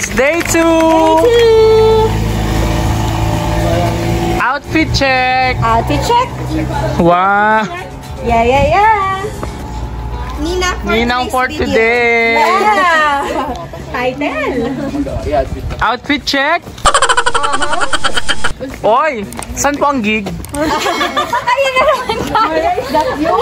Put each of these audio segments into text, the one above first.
It's day 2. Outfit check. Outfit check. Wow. Yeah. Ninang for today. Yeah. Title. Outfit check. Oy, saan po ang gig? Ayun na naman tayo.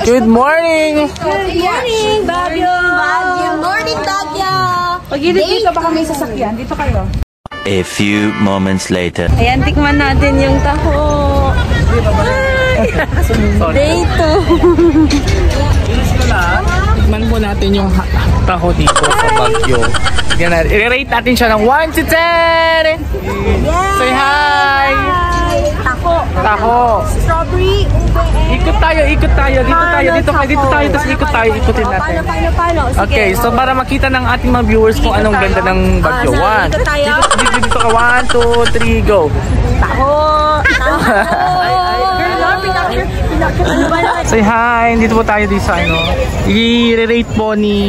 Good morning. Good morning, Baguio. Good morning, Baguio. Pag-ilip dito baka may sasakyan. Dito kayo. A few moments later. Ayan, tikman natin yung taho. Day 2. Tikman po natin yung taho dito sa Baguio. I-rate natin siya ng 1 to 10. Say hi. Taho. Strawberry. Ikot tayo. Dito tayo, tapos ikot tayo. Ikutin natin. Paano? Okay, so para makita ng ating mga viewers kung anong ganda ng Baguio. 1. Dito ka. 1, 2, 3, go. Taho. Say hi. Dito po tayo dito sa ano. I-rate po ni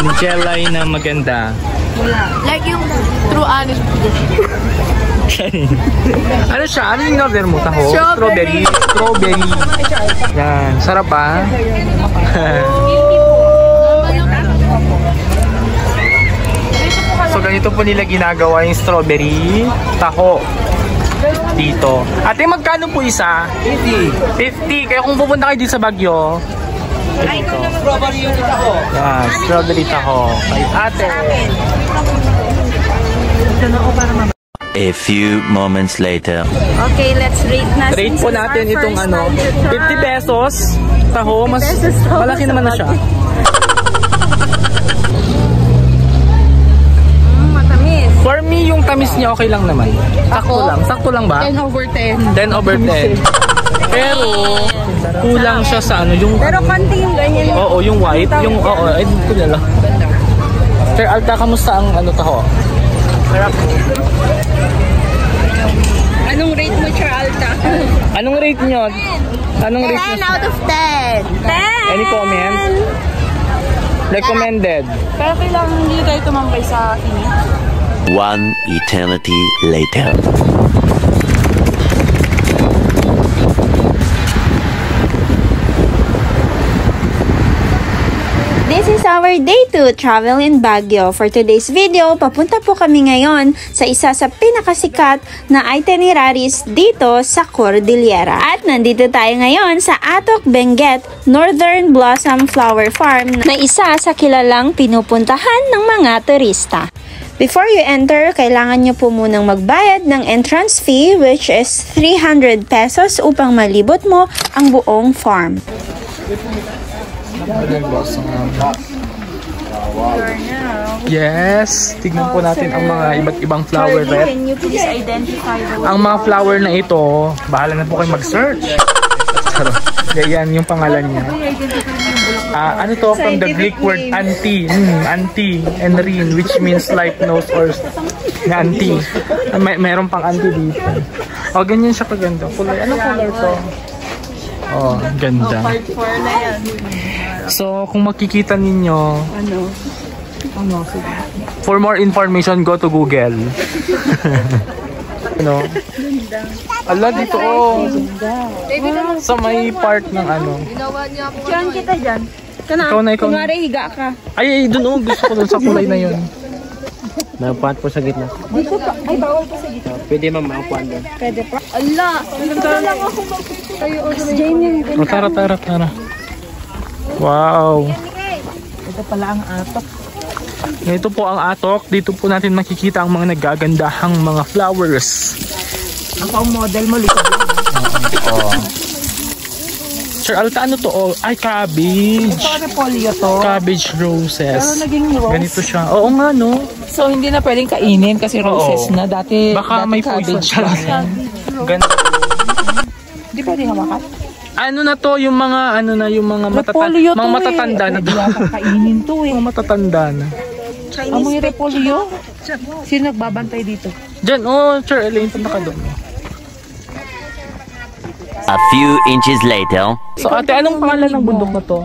ni Jelay na maganda. Like yung true honest. Ano siya? Ano yung order mo? Taho? Strawberry. Yan. Sarap ba? So ganito po nila ginagawa yung strawberry taho dito. Ate, magkano po isa? 50. Kaya kung pupunta kayo dito sa Baguio, ito. Yan, strawberry taho. Kay ate. A few moments later. Okay, let's rate natin. Rate po natin itong ano, 50 pesos taho. Mas malaki naman na siya. Matamis. For me, yung tamis niya okay lang naman. Sakto lang ba? 10 over 10. 10 over 10. Pero kulang siya sa ano yung Pero konti yung ganyan. Oo, yung white, yung ay ko nila. Sir Alta, kamusta ang ano taho? Sarap. Anong rate mo, Charalta? Anong rate niyo? 10 out of 10. 10! Any comment? Recommended. Pero kailangan hindi kayo tumambay sa init. 1 eternity later. This is our day 2 travel in Baguio. For today's video, papunta po kami ngayon sa isa sa pinakasikat na itineraries dito sa Cordillera. At nandito tayo ngayon sa Atok Benguet Northern Blossom Flower Farm na isa sa kilalang pinupuntahan ng mga turista. Before you enter, kailangan nyo po munang magbayad ng entrance fee which is 300 pesos upang malibot mo ang buong farm. Yes, tignan po natin ang mga iba't ibang flower red. Can you please identify the Ang mga flower na ito, bahala na po kayo mag-search. Yan yung pangalan niya. Ano to? From the Greek word anti and rin, which means life knows or anti. Mayroon pang anti dito. Ganyan siya kaganda. Kulay. Ano color to? Ganda. part 4 na yan. So, kung makikita ninyo, for more information, go to Google. Ano? Ala, dito sa may part ng ano. Diyan kita dyan. Ikaw na. Kunwari, higa ka. Ay, dun gusto ko dun sa kulay na yun. Nakuhaan po sa gitna. Dito pa. Ay, bawal pa sa gitna. Pwede ma'am makuhaan doon. Pwede pa. Ala! Dito lang ako Jamie. Tara. Wow. Ito pala ang atok. Ito po ang atok. Dito po natin makikita ang mga nagagandahang mga flowers. Ang pang-model mo, likod. Sir Alta, ano to? Ay, cabbage. Ito repolyo to. Cabbage roses. Pero naging rose. Ganito siya. Oo nga, no? So, hindi na pwedeng kainin kasi roses na. Dati Baka may poison siya. Ganito. Hindi pwede hawakan. Ano na to? Yung mga, Repolyo to mga matatanda na Hindi yata kainin to Mga matatanda na. Amoy repolyo? Sino nagbabantay dito? Diyan, Sir Elaine, punta ka doon. A few inches later. So ate, anong pangalan ng bundok na to?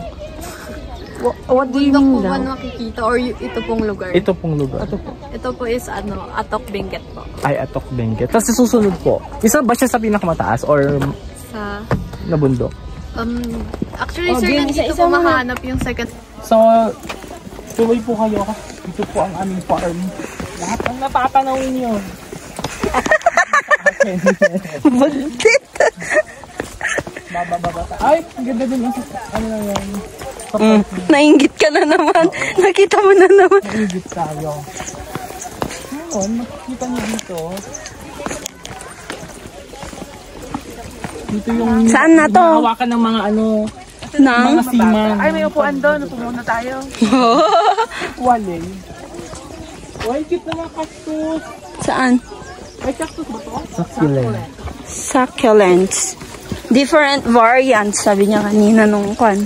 What do you Ito mean po that? nakikita or ito pong lugar. Ito pong lugar. Ito po is Atok Benguet po. Ay, Atok Benguet. Tapos susunod po. Isa ba siya sa pinakamataas or Sa na bundok? actually sir, nandito po mahanap yung second. So, tuloy po kayo. Ito po ang aming farm. Lahat ang natatanaw niyo. Buntit. Baba. Ay, ang ganda din. Ano lang yan? Nainggit ka na naman. Nakita mo na naman. Naigit tayo. Ngayon, makikita niyo dito. Dito yung... Saan na to? Hawakan ng mga ano... Nang? Mga seaman. Ay, may upuan doon. Pumunta tayo. Wale. Ay, cute naman cactus. Saan? Ay, cactus ba to? Succulent. Succulents. Different variants, sabi niya kanina nung kwan.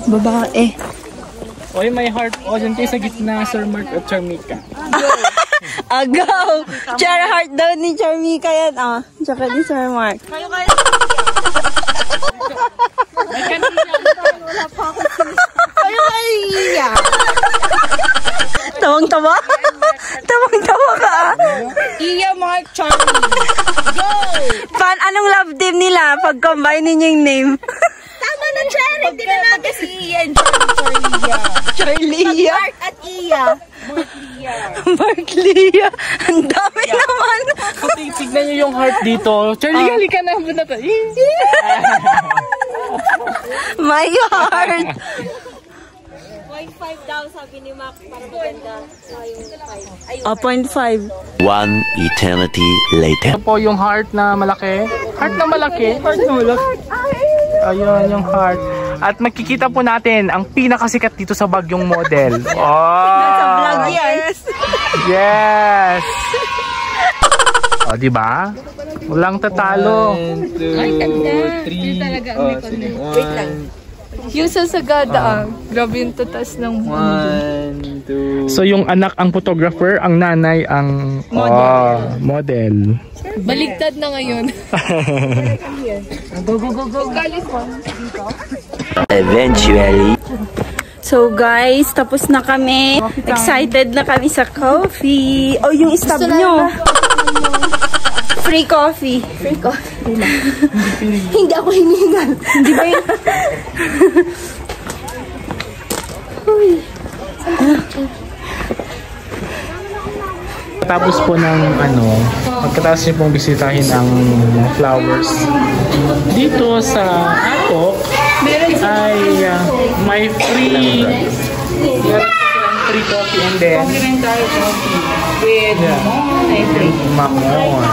Babae. Oy, may heart. O, dyan tayo sa gitna, Sir Mark at Charmika. Agaw! Char heart daw ni Charmika yan, ah. Tsaka ni Sir Mark. Kayo kaya. Tawang-tawa? Tawang-tawa ka, ah. Iya, Mark, Charlie. Go! Anong love team nila pag combine ninyo yung name? Tama na, Cherry! Hindi na natin si Ian. Charlie. Mark at Iya. Mark Lia. Ang dami naman. Tignan niyo yung heart dito. Charlie, halika na. My heart. 0.5 daw sabi ni Mac para maganda yung 5. Oh, 0.5. One eternity later. Ito po yung heart na malaki. Heart na malaki. Ayun, yung heart. At makikita po natin ang pinakasikat dito sa Baguiong model. Vlog yan. Yes! O, diba? Walang tatalo. 1, 2, 3. Wait lang. Yung sa Sagada, grabe yung tatas ng 1, 2. So, yung anak ang photographer, ang nanay ang model. Baligtad na ngayon. Eventually. So guys, tapos na kami. Excited na kami sa coffee. Oh, yung stub nyo. Free coffee. Free coffee. Hindi ako hiningal. Hindi ba yun? Tapos po ng pagkatapos niyo pong bisitahin ang mga flowers dito sa Atok ay may free coffee and then mamon.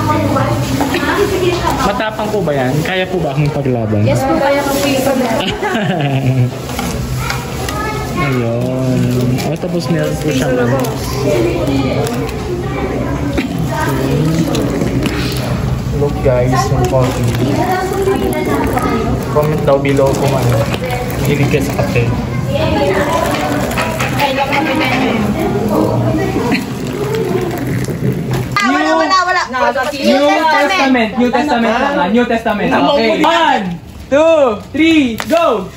Matapang po ba yan? Kaya po ba akong paglaban? Yes po, kaya ko po yung Ayun. Tapos meron po siyang Look guys, yung coffee. Comment down below kung hilig ka sa kape. New Testament. New Testament. Okay. 1, 2, 3, go!